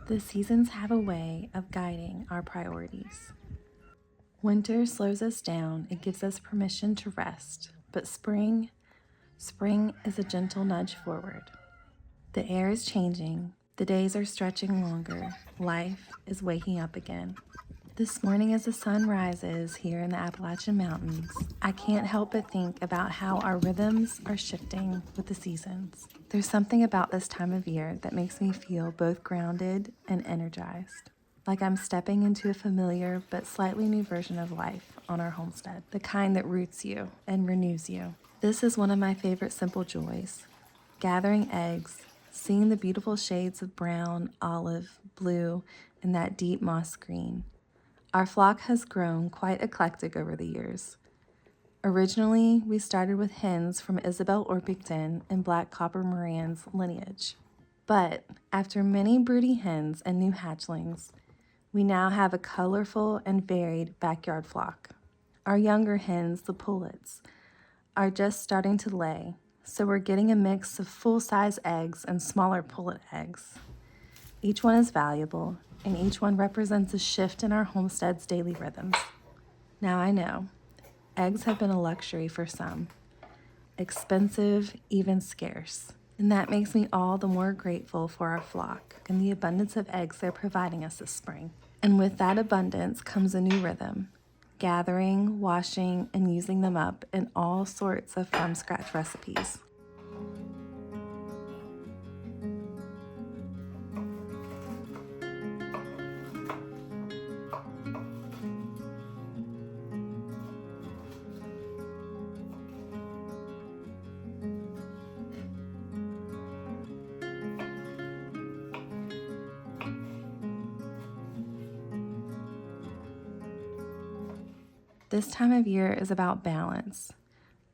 The seasons have a way of guiding our priorities. Winter slows us down and gives us permission to rest, but spring is a gentle nudge forward. The air is changing, the days are stretching longer, life is waking up again. This morning as the sun rises here in the Appalachian Mountains, I can't help but think about how our rhythms are shifting with the seasons. There's something about this time of year that makes me feel both grounded and energized, like I'm stepping into a familiar but slightly new version of life on our homestead, the kind that roots you and renews you. This is one of my favorite simple joys, gathering eggs, seeing the beautiful shades of brown, olive, blue, and that deep moss green. Our flock has grown quite eclectic over the years. Originally, we started with hens from Isabel Orpington and Black Copper Moran's lineage. But after many broody hens and new hatchlings, we now have a colorful and varied backyard flock. Our younger hens, the pullets, are just starting to lay, so we're getting a mix of full-size eggs and smaller pullet eggs. Each one is valuable, and each one represents a shift in our homestead's daily rhythms. Now I know, eggs have been a luxury for some, expensive, even scarce, and that makes me all the more grateful for our flock and the abundance of eggs they're providing us this spring. And with that abundance comes a new rhythm, gathering, washing, and using them up in all sorts of from-scratch recipes. This time of year is about balance,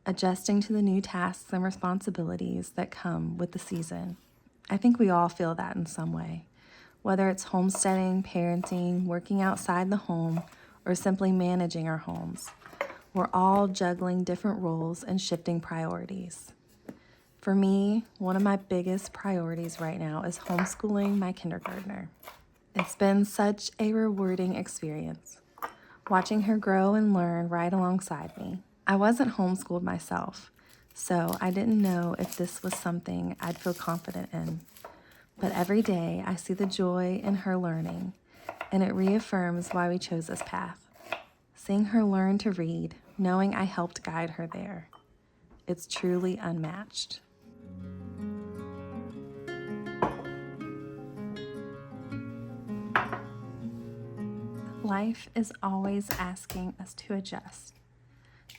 adjusting to the new tasks and responsibilities that come with the season. I think we all feel that in some way, whether it's homesteading, parenting, working outside the home, or simply managing our homes. We're all juggling different roles and shifting priorities. For me, one of my biggest priorities right now is homeschooling my kindergartner. It's been such a rewarding experience, watching her grow and learn right alongside me. I wasn't homeschooled myself, so I didn't know if this was something I'd feel confident in. But every day I see the joy in her learning, and it reaffirms why we chose this path. Seeing her learn to read, knowing I helped guide her there, it's truly unmatched. Life is always asking us to adjust,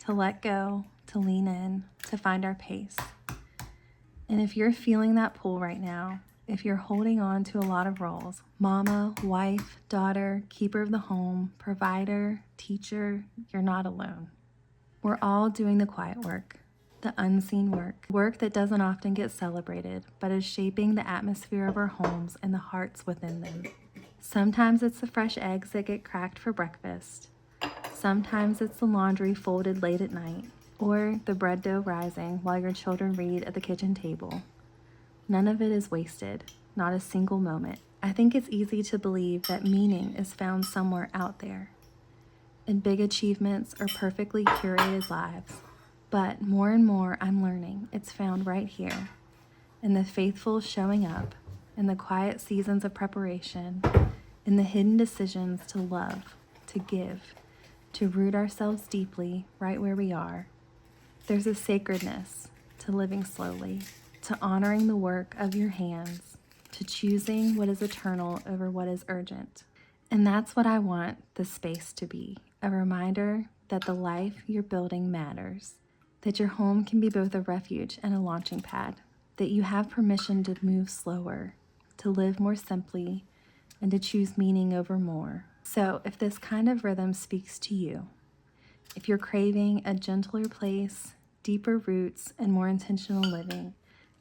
to let go, to lean in, to find our pace. And if you're feeling that pull right now, if you're holding on to a lot of roles, mama, wife, daughter, keeper of the home, provider, teacher, you're not alone. We're all doing the quiet work, the unseen work that doesn't often get celebrated, but is shaping the atmosphere of our homes and the hearts within them. Sometimes it's the fresh eggs that get cracked for breakfast. Sometimes it's the laundry folded late at night, or the bread dough rising while your children read at the kitchen table. None of it is wasted, not a single moment. I think it's easy to believe that meaning is found somewhere out there, in big achievements or perfectly curated lives. But more and more I'm learning it's found right here, in the faithful showing up, in the quiet seasons of preparation, in the hidden decisions to love, to give, to root ourselves deeply right where we are. There's a sacredness to living slowly, to honoring the work of your hands, to choosing what is eternal over what is urgent. And that's what I want this space to be, a reminder that the life you're building matters, that your home can be both a refuge and a launching pad, that you have permission to move slower, to live more simply, and to choose meaning over more. So if this kind of rhythm speaks to you, if you're craving a gentler place, deeper roots, and more intentional living,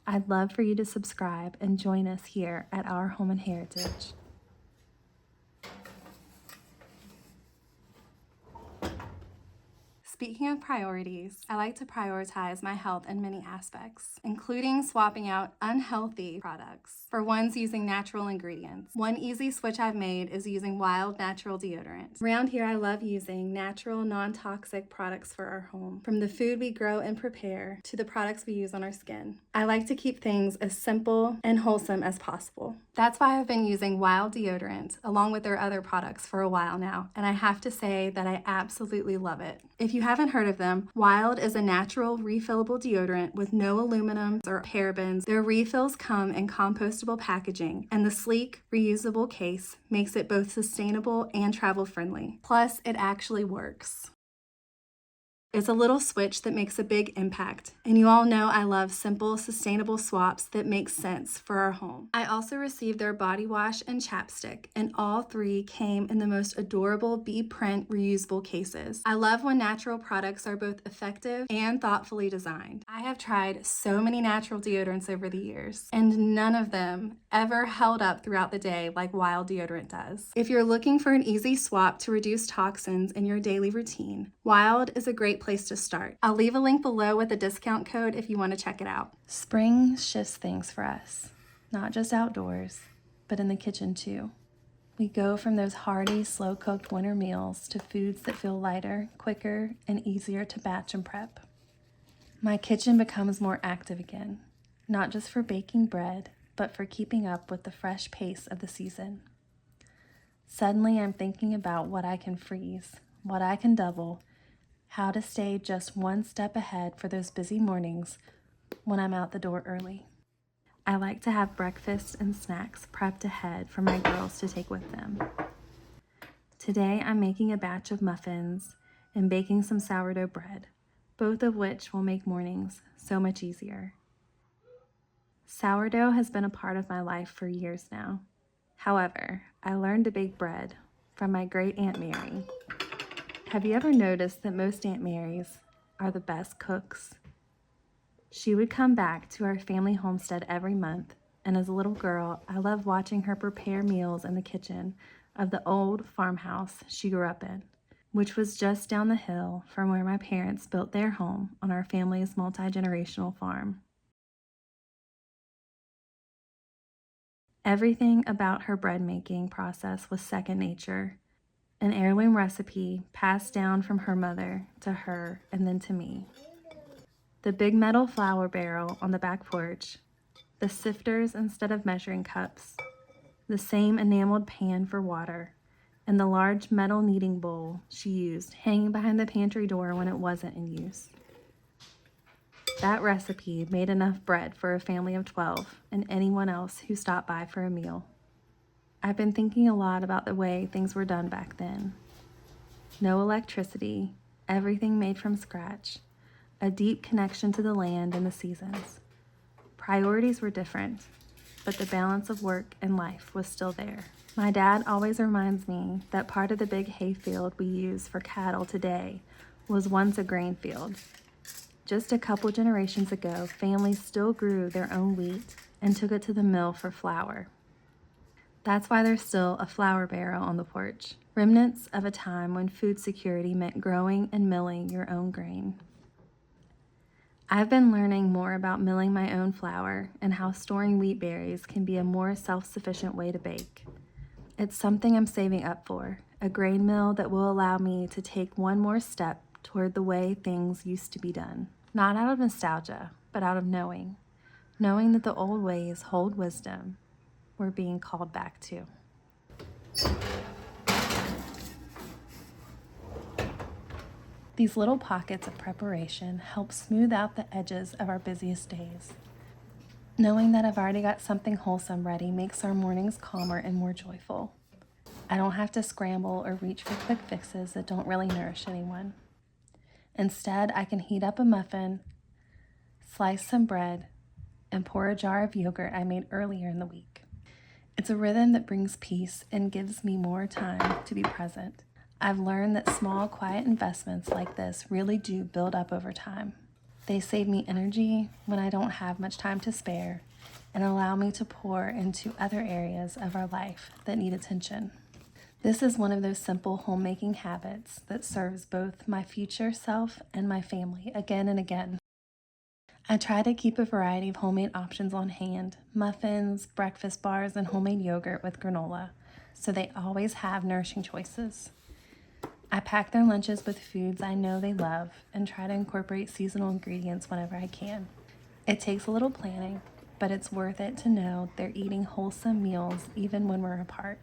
I'd love for you to subscribe and join us here at Our Home and Heritage. Speaking of priorities, I like to prioritize my health in many aspects, including swapping out unhealthy products for ones using natural ingredients. One easy switch I've made is using Wild natural deodorant. Around here, I love using natural, non-toxic products for our home, from the food we grow and prepare to the products we use on our skin. I like to keep things as simple and wholesome as possible. That's why I've been using Wild deodorant along with their other products for a while now, and I have to say that I absolutely love it. If you haven't heard of them, Wild is a natural refillable deodorant with no aluminum or parabens. Their refills come in compostable packaging, and the sleek, reusable case makes it both sustainable and travel friendly. Plus, it actually works. It's a little switch that makes a big impact, and you all know I love simple, sustainable swaps that make sense for our home. I also received their body wash and chapstick, and all three came in the most adorable bee print reusable cases. I love when natural products are both effective and thoughtfully designed. I have tried so many natural deodorants over the years, and none of them ever held up throughout the day like Wild deodorant does. If you're looking for an easy swap to reduce toxins in your daily routine, Wild is a great place to start. I'll leave a link below with a discount code if you want to check it out. Spring shifts things for us, not just outdoors, but in the kitchen too. We go from those hearty, slow-cooked winter meals to foods that feel lighter, quicker, and easier to batch and prep. My kitchen becomes more active again, not just for baking bread, but for keeping up with the fresh pace of the season. Suddenly, I'm thinking about what I can freeze, what I can double, how to stay just one step ahead for those busy mornings when I'm out the door early. I like to have breakfast and snacks prepped ahead for my girls to take with them. Today, I'm making a batch of muffins and baking some sourdough bread, both of which will make mornings so much easier. Sourdough has been a part of my life for years now. However, I learned to bake bread from my great Aunt Mary. Have you ever noticed that most Aunt Marys are the best cooks? She would come back to our family homestead every month, and as a little girl, I loved watching her prepare meals in the kitchen of the old farmhouse she grew up in, which was just down the hill from where my parents built their home on our family's multi-generational farm. Everything about her bread making process was second nature, an heirloom recipe passed down from her mother to her and then to me. The big metal flour barrel on the back porch, the sifters instead of measuring cups, the same enameled pan for water, and the large metal kneading bowl she used hanging behind the pantry door when it wasn't in use. That recipe made enough bread for a family of 12 and anyone else who stopped by for a meal. I've been thinking a lot about the way things were done back then. No electricity, everything made from scratch, a deep connection to the land and the seasons. Priorities were different, but the balance of work and life was still there. My dad always reminds me that part of the big hayfield we use for cattle today was once a grain field. Just a couple generations ago, families still grew their own wheat and took it to the mill for flour. That's why there's still a flour barrel on the porch, remnants of a time when food security meant growing and milling your own grain. I've been learning more about milling my own flour and how storing wheat berries can be a more self-sufficient way to bake. It's something I'm saving up for, a grain mill that will allow me to take one more step toward the way things used to be done. Not out of nostalgia, but out of knowing that the old ways hold wisdom we're being called back to. These little pockets of preparation help smooth out the edges of our busiest days. Knowing that I've already got something wholesome ready makes our mornings calmer and more joyful. I don't have to scramble or reach for quick fixes that don't really nourish anyone. Instead, I can heat up a muffin, slice some bread, and pour a jar of yogurt I made earlier in the week. It's a rhythm that brings peace and gives me more time to be present. I've learned that small, quiet investments like this really do build up over time. They save me energy when I don't have much time to spare and allow me to pour into other areas of our life that need attention. This is one of those simple homemaking habits that serves both my future self and my family again and again. I try to keep a variety of homemade options on hand: muffins, breakfast bars, and homemade yogurt with granola, so they always have nourishing choices. I pack their lunches with foods I know they love and try to incorporate seasonal ingredients whenever I can. It takes a little planning, but it's worth it to know they're eating wholesome meals even when we're apart.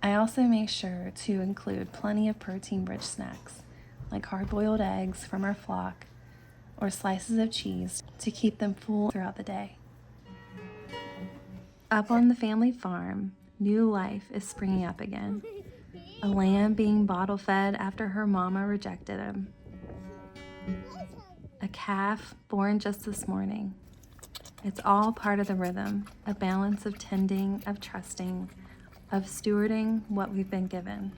I also make sure to include plenty of protein-rich snacks, like hard-boiled eggs from our flock or slices of cheese to keep them full throughout the day. Up on the family farm, new life is springing up again. A lamb being bottle-fed after her mama rejected him. A calf born just this morning. It's all part of the rhythm, a balance of tending, of trusting, of stewarding what we've been given.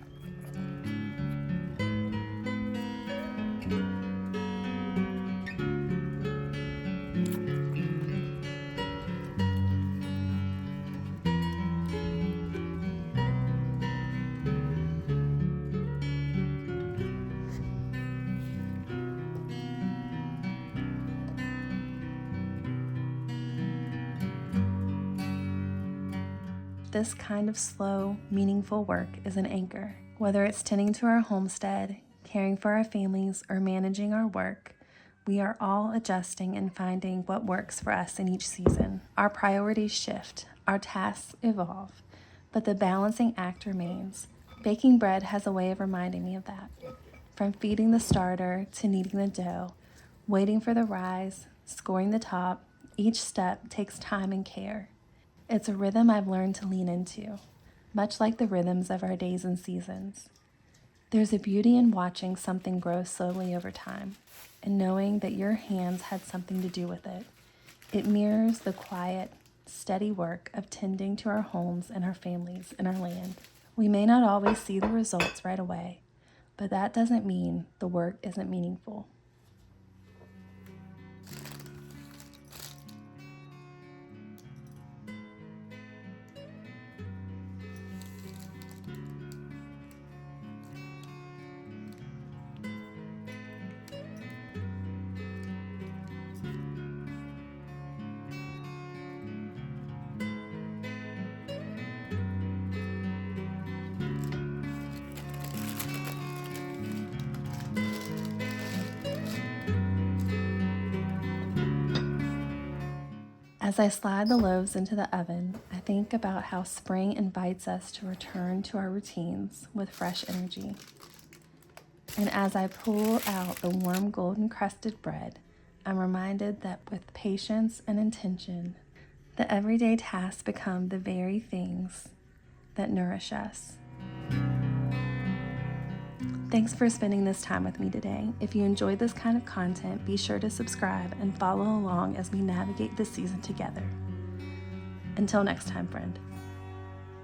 This kind of slow, meaningful work is an anchor. Whether it's tending to our homestead, caring for our families, or managing our work, we are all adjusting and finding what works for us in each season. Our priorities shift, our tasks evolve, but the balancing act remains. Baking bread has a way of reminding me of that. From feeding the starter to kneading the dough, waiting for the rise, scoring the top, each step takes time and care. It's a rhythm I've learned to lean into, much like the rhythms of our days and seasons. There's a beauty in watching something grow slowly over time and knowing that your hands had something to do with it. It mirrors the quiet, steady work of tending to our homes and our families and our land. We may not always see the results right away, but that doesn't mean the work isn't meaningful. As I slide the loaves into the oven, I think about how spring invites us to return to our routines with fresh energy. And as I pull out the warm golden crusted bread, I'm reminded that with patience and intention, the everyday tasks become the very things that nourish us. Thanks for spending this time with me today. If you enjoyed this kind of content, be sure to subscribe and follow along as we navigate this season together. Until next time, friend.